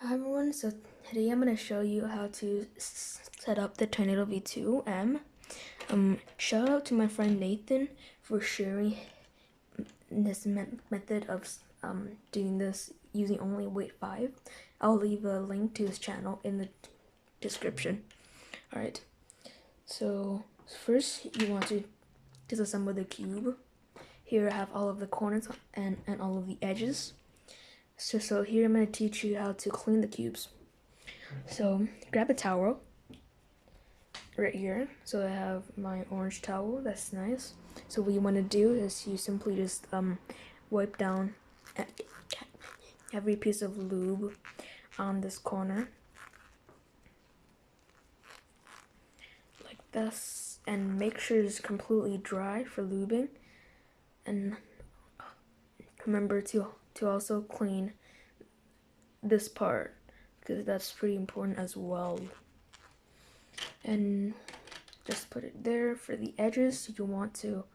Hi everyone, so today I'm going to show you how to set up the Tornado V2M. Shout out to my friend Nathan for sharing this method of doing this using only weight 5. I'll leave a link to his channel in the description. Alright, so first you want to disassemble the cube. Here I have all of the corners and all of the edges. So here I'm going to teach you how to clean the cubes. So grab a towel right here. So I have my orange towel, that's nice. So what you want to do is you simply just wipe down every piece of lube on this corner. Like this. And make sure it's completely dry for lubing. And remember to also clean this part, because that's pretty important as well. And just put it there. For the edges, you want to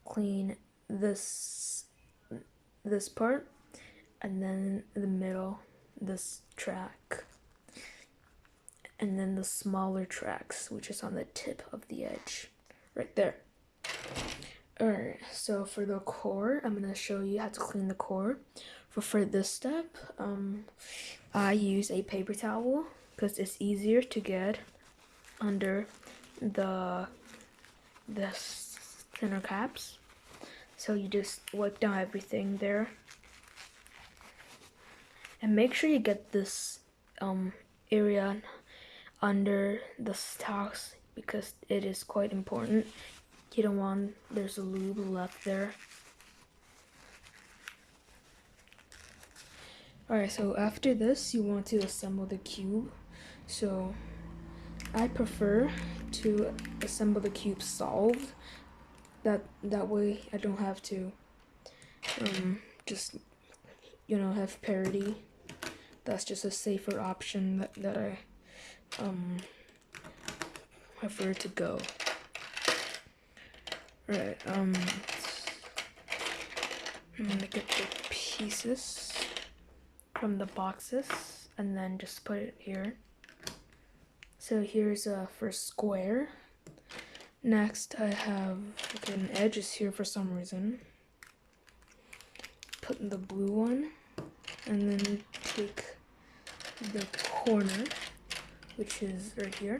clean this part, and then the middle, this track, and then the smaller tracks, which is on the tip of the edge right there. Alright, so for the core, I'm gonna show you how to clean the core. For this step, I use a paper towel because it's easier to get under the center caps. So you just wipe down everything there, and make sure you get this area under the stocks because it is quite important. You don't want there's a lube left there. Alright, so after this you want to assemble the cube. So I prefer to assemble the cube solved. That way I don't have to just have parity. That's just a safer option that I prefer to go. Right, I'm gonna get the pieces from the boxes and then just put it here. So here's a first square. Next I have an edges here for some reason. Put the blue one, and then take the corner, which is right here.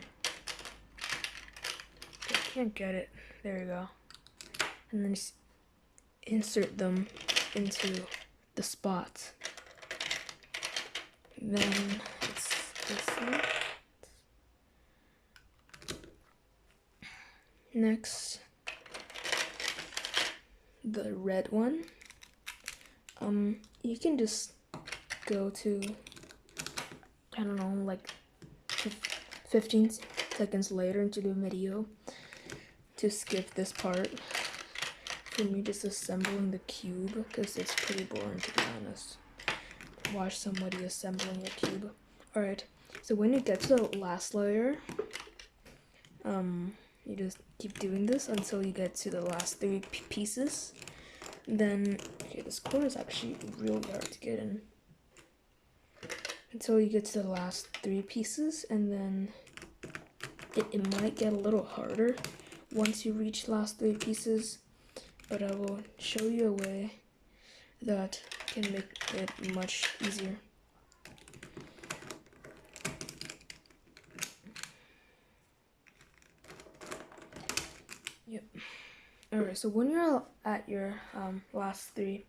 I can't get it. There you go. And then just insert them into the spots. Then it's this one. Next, the red one. You can just go to, I don't know, like 15 seconds later into the video to skip this part for me just assembling the cube, because it's pretty boring to be honest. Watch somebody assembling a cube. Alright, so when you get to the last layer, you just keep doing this until you get to the last 3 pieces. Then, okay, this corner is actually really hard to get in. Until you get to the last 3 pieces, and then it might get a little harder once you reach last 3 pieces, but I will show you a way that can make it much easier. Yep. Alright, so when you're at your last 3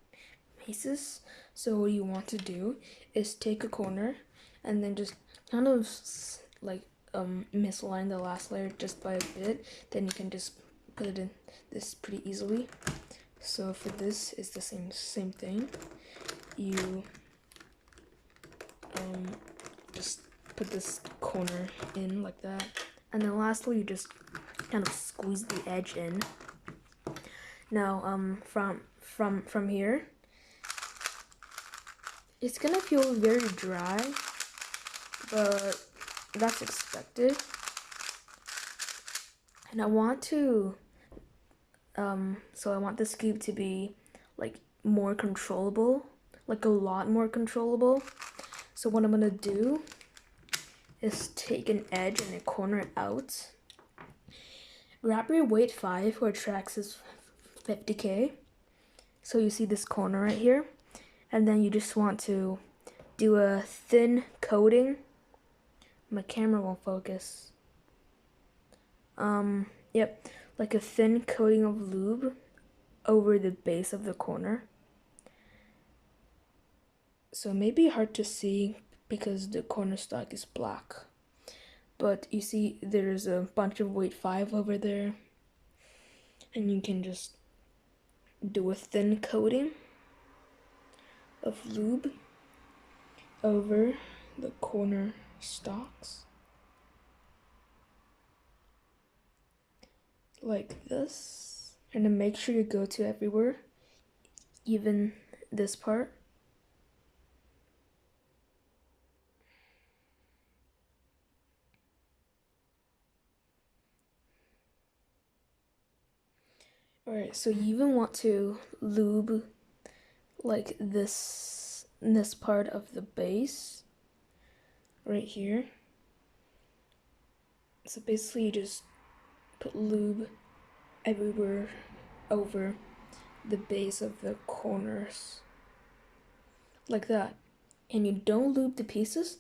pieces, so what you want to do is take a corner and then just kind of like misalign the last layer just by a bit. Then you can just put it in this pretty easily. So for this, it's the same thing. You just put this corner in like that, and then lastly you just kind of squeeze the edge in. Now from here, it's gonna feel very dry, but that's expected. And I want to so I want this cube to be like more controllable, like a lot more controllable. So what I'm gonna do is take an edge and corner it out. Wrap your weight 5 for traxxas 50K. So you see this corner right here, and then you just want to do a thin coating. My camera won't focus. Yep, like a thin coating of lube over the base of the corner. So it may be hard to see because the corner stock is black. But you see there's a bunch of weight 5 over there. And you can just do a thin coating of lube over the corner stocks. Like this. And then make sure you go to everywhere, even this part. Alright, so you even want to lube like this part of the base right here. So basically you just put lube everywhere over the base of the corners like that. And you don't lube the pieces,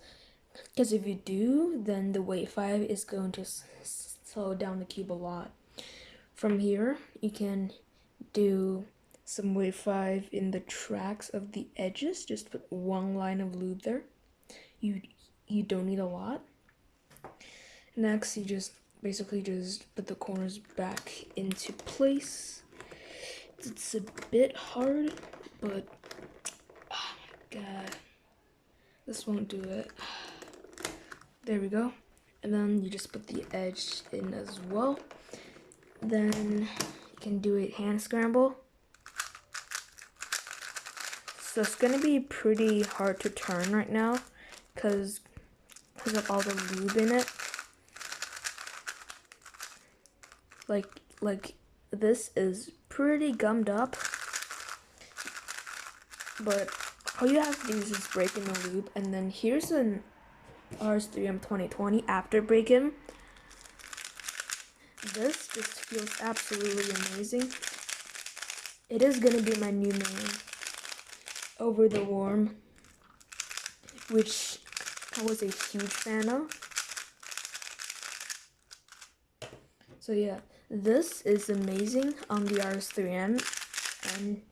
because if you do, then the weight 5 is going to slow down the cube a lot. From here, you can do some weight 5 in the tracks of the edges. Just put one line of lube there. You don't need a lot. Next, you just basically just put the corners back into place. It's a bit hard, but oh my god, this won't do it. There we go. And then you just put the edge in as well. Then you can do a hand scramble. So it's gonna be pretty hard to turn right now because of all the lube in it. Like this is pretty gummed up, but all you have to do is just break in the lube. And then here's an RS3M 2020 after break-in. This just feels absolutely amazing. It is gonna be my new name over the worm, which I was a huge fan of. So yeah, this is amazing on the RS3M, and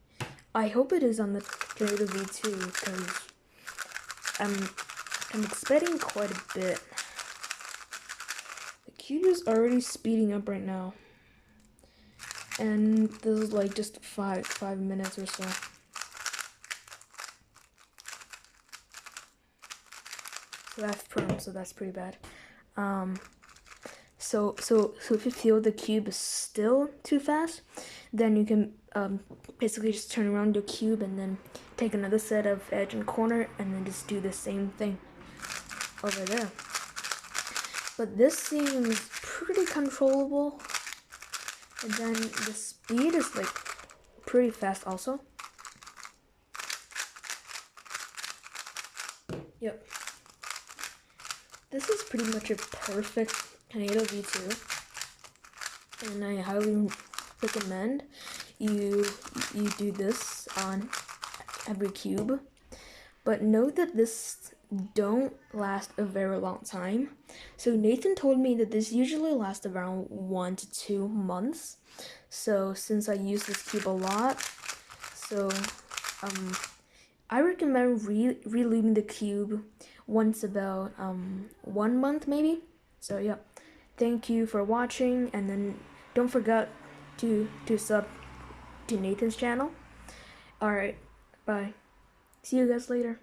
I hope it is on the Tornado V2 because I'm expecting quite a bit. The cube is already speeding up right now, and this is like just five minutes or so. So that's perm, so that's pretty bad. So if you feel the cube is still too fast, then you can basically just turn around your cube and then take another set of edge and corner and then just do the same thing over there. But this seems pretty controllable, and then the speed is like pretty fast also. Yep. This is pretty much a perfect Tornado V2, and I highly recommend you do this on every cube. But note that this don't last a very long time. So Nathan told me that this usually lasts around 1 to 2 months. So since I use this cube a lot, so I recommend relubing the cube once about 1 month maybe. So yeah, thank you for watching, and then don't forget to sub to Nathan's channel. Alright, bye. See you guys later.